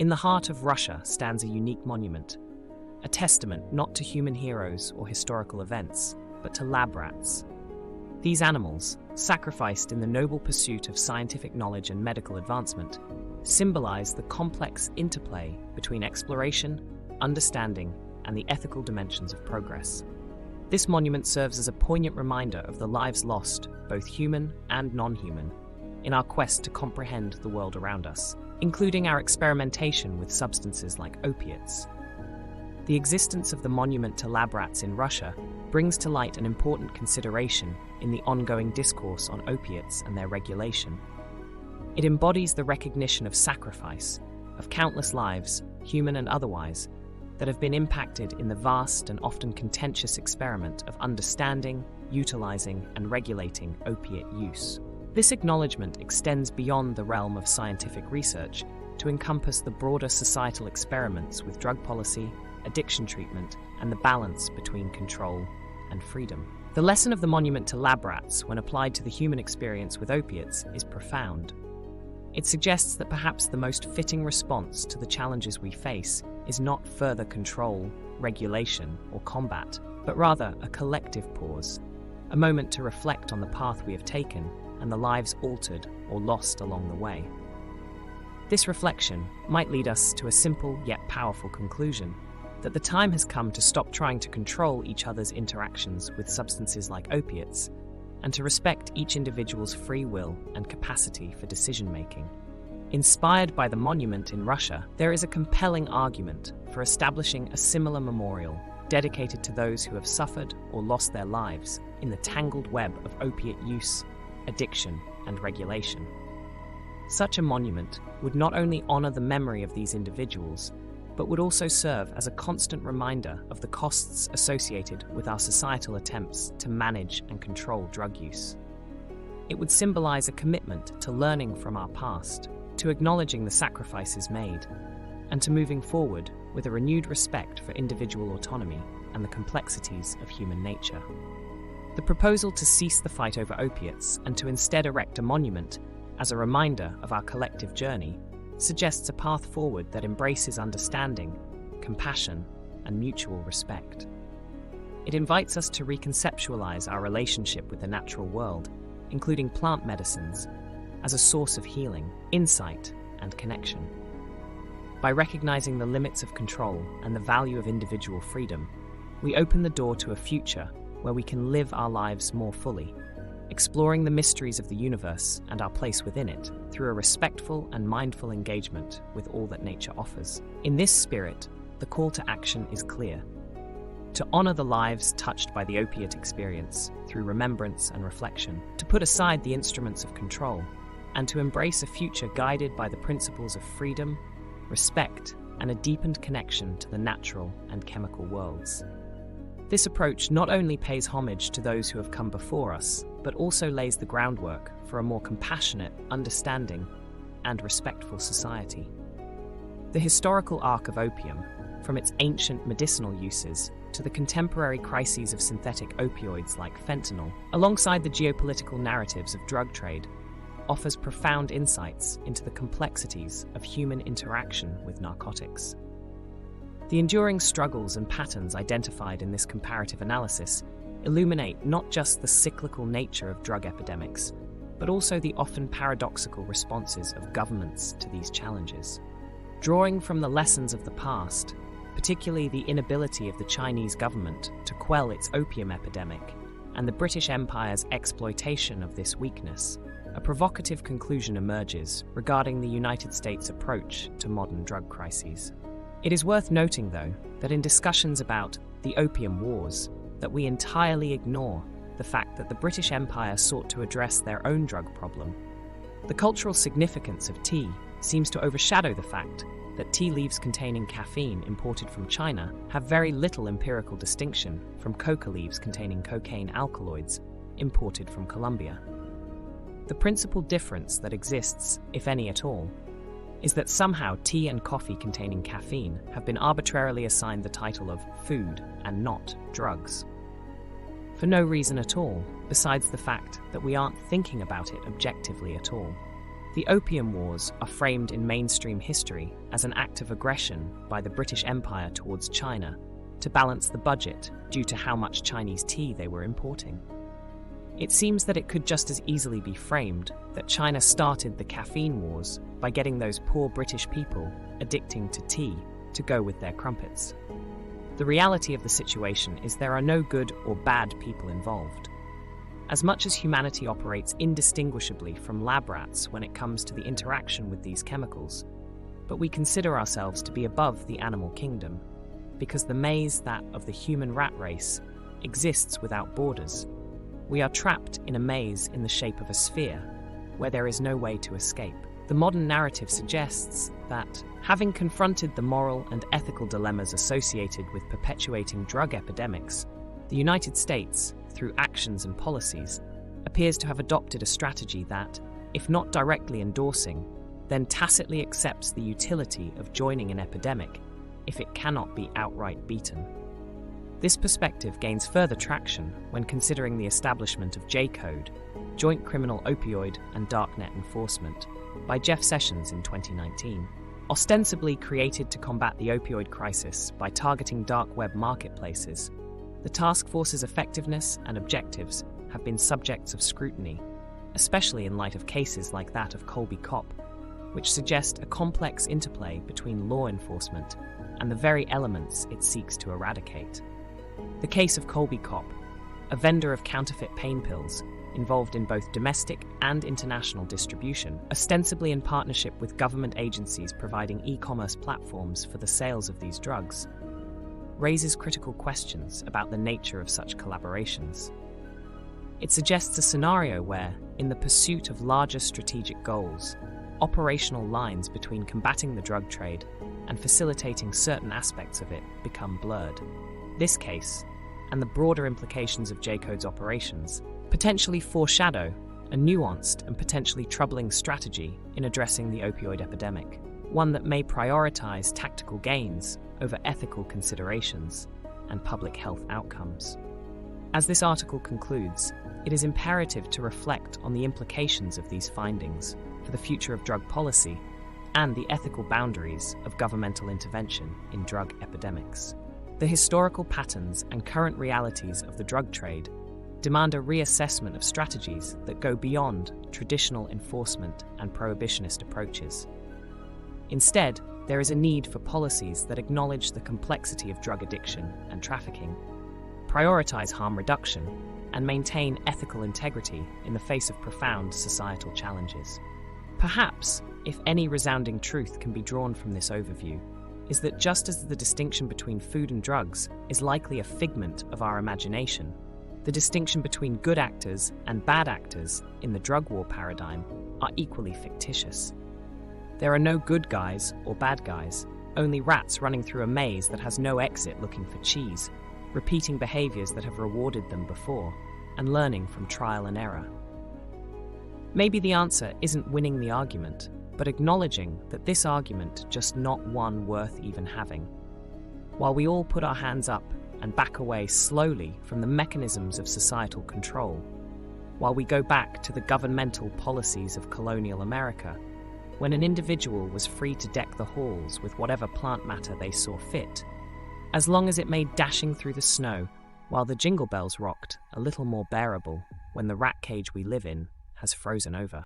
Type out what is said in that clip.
In the heart of Russia stands a unique monument, a testament not to human heroes or historical events, but to lab rats. These animals, sacrificed in the noble pursuit of scientific knowledge and medical advancement, symbolize the complex interplay between exploration, understanding, and the ethical dimensions of progress. This monument serves as a poignant reminder of the lives lost, both human and non-human, in our quest to comprehend the world around us, including our experimentation with substances like opiates. The existence of the monument to lab rats in Russia brings to light an important consideration in the ongoing discourse on opiates and their regulation. It embodies the recognition of sacrifice, of countless lives, human and otherwise, that have been impacted in the vast and often contentious experiment of understanding, utilizing, and regulating opiate use. This acknowledgement extends beyond the realm of scientific research to encompass the broader societal experiments with drug policy, addiction treatment, and the balance between control and freedom. The lesson of the monument to lab rats, when applied to the human experience with opiates, is profound. It suggests that perhaps the most fitting response to the challenges we face is not further control, regulation, or combat, but rather a collective pause, a moment to reflect on the path we have taken and the lives altered or lost along the way. This reflection might lead us to a simple yet powerful conclusion, that the time has come to stop trying to control each other's interactions with substances like opiates, and to respect each individual's free will and capacity for decision-making. Inspired by the monument in Russia, there is a compelling argument for establishing a similar memorial dedicated to those who have suffered or lost their lives in the tangled web of opiate use, addiction, and regulation. Such a monument would not only honor the memory of these individuals, but would also serve as a constant reminder of the costs associated with our societal attempts to manage and control drug use. It would symbolize a commitment to learning from our past, to acknowledging the sacrifices made, and to moving forward with a renewed respect for individual autonomy and the complexities of human nature. The proposal to cease the fight over opiates and to instead erect a monument as a reminder of our collective journey suggests a path forward that embraces understanding, compassion, and mutual respect. It invites us to reconceptualize our relationship with the natural world, including plant medicines, as a source of healing, insight, and connection. By recognizing the limits of control and the value of individual freedom, we open the door to a future where we can live our lives more fully, exploring the mysteries of the universe and our place within it through a respectful and mindful engagement with all that nature offers. In this spirit, the call to action is clear: to honor the lives touched by the opiate experience through remembrance and reflection, to put aside the instruments of control, and to embrace a future guided by the principles of freedom, respect, and a deepened connection to the natural and chemical worlds. This approach not only pays homage to those who have come before us, but also lays the groundwork for a more compassionate, understanding, and respectful society. The historical arc of opium, from its ancient medicinal uses to the contemporary crises of synthetic opioids like fentanyl, alongside the geopolitical narratives of drug trade, offers profound insights into the complexities of human interaction with narcotics. The enduring struggles and patterns identified in this comparative analysis illuminate not just the cyclical nature of drug epidemics, but also the often paradoxical responses of governments to these challenges. Drawing from the lessons of the past, particularly the inability of the Chinese government to quell its opium epidemic and the British Empire's exploitation of this weakness, a provocative conclusion emerges regarding the United States' approach to modern drug crises. It is worth noting, though, that in discussions about the Opium Wars, that we entirely ignore the fact that the British Empire sought to address their own drug problem. The cultural significance of tea seems to overshadow the fact that tea leaves containing caffeine imported from China have very little empirical distinction from coca leaves containing cocaine alkaloids imported from Colombia. The principal difference that exists, if any at all, is that somehow tea and coffee containing caffeine have been arbitrarily assigned the title of food and not drugs. For no reason at all, besides the fact that we aren't thinking about it objectively at all. The Opium Wars are framed in mainstream history as an act of aggression by the British Empire towards China to balance the budget due to how much Chinese tea they were importing. It seems that it could just as easily be framed that China started the caffeine wars by getting those poor British people addicting to tea to go with their crumpets. The reality of the situation is there are no good or bad people involved. As much as humanity operates indistinguishably from lab rats when it comes to the interaction with these chemicals, but we consider ourselves to be above the animal kingdom, because the maze that of the human rat race exists without borders. We are trapped in a maze in the shape of a sphere, where there is no way to escape. The modern narrative suggests that, having confronted the moral and ethical dilemmas associated with perpetuating drug epidemics, the United States, through actions and policies, appears to have adopted a strategy that, if not directly endorsing, then tacitly accepts the utility of joining an epidemic if it cannot be outright beaten. This perspective gains further traction when considering the establishment of J-Code, Joint Criminal Opioid and Darknet Enforcement, by Jeff Sessions in 2019. Ostensibly created to combat the opioid crisis by targeting dark web marketplaces, the task force's effectiveness and objectives have been subjects of scrutiny, especially in light of cases like that of Colby Cop, which suggest a complex interplay between law enforcement and the very elements it seeks to eradicate. The case of Colby Cop, a vendor of counterfeit pain pills involved in both domestic and international distribution, ostensibly in partnership with government agencies providing e-commerce platforms for the sales of these drugs, raises critical questions about the nature of such collaborations. It suggests a scenario where, in the pursuit of larger strategic goals, operational lines between combating the drug trade and facilitating certain aspects of it become blurred. This case, and the broader implications of J-Code's operations, potentially foreshadow a nuanced and potentially troubling strategy in addressing the opioid epidemic, one that may prioritize tactical gains over ethical considerations and public health outcomes. As this article concludes, it is imperative to reflect on the implications of these findings for the future of drug policy and the ethical boundaries of governmental intervention in drug epidemics. The historical patterns and current realities of the drug trade demand a reassessment of strategies that go beyond traditional enforcement and prohibitionist approaches. Instead, there is a need for policies that acknowledge the complexity of drug addiction and trafficking, prioritize harm reduction, and maintain ethical integrity in the face of profound societal challenges. Perhaps, if any resounding truth can be drawn from this overview, is that just as the distinction between food and drugs is likely a figment of our imagination, the distinction between good actors and bad actors in the drug war paradigm are equally fictitious. There are no good guys or bad guys, only rats running through a maze that has no exit looking for cheese, repeating behaviors that have rewarded them before, and learning from trial and error. Maybe the answer isn't winning the argument, but acknowledging that this argument just not one worth even having. While we all put our hands up and back away slowly from the mechanisms of societal control, while we go back to the governmental policies of colonial America, when an individual was free to deck the halls with whatever plant matter they saw fit, as long as it made dashing through the snow while the jingle bells rocked a little more bearable when the rat cage we live in has frozen over.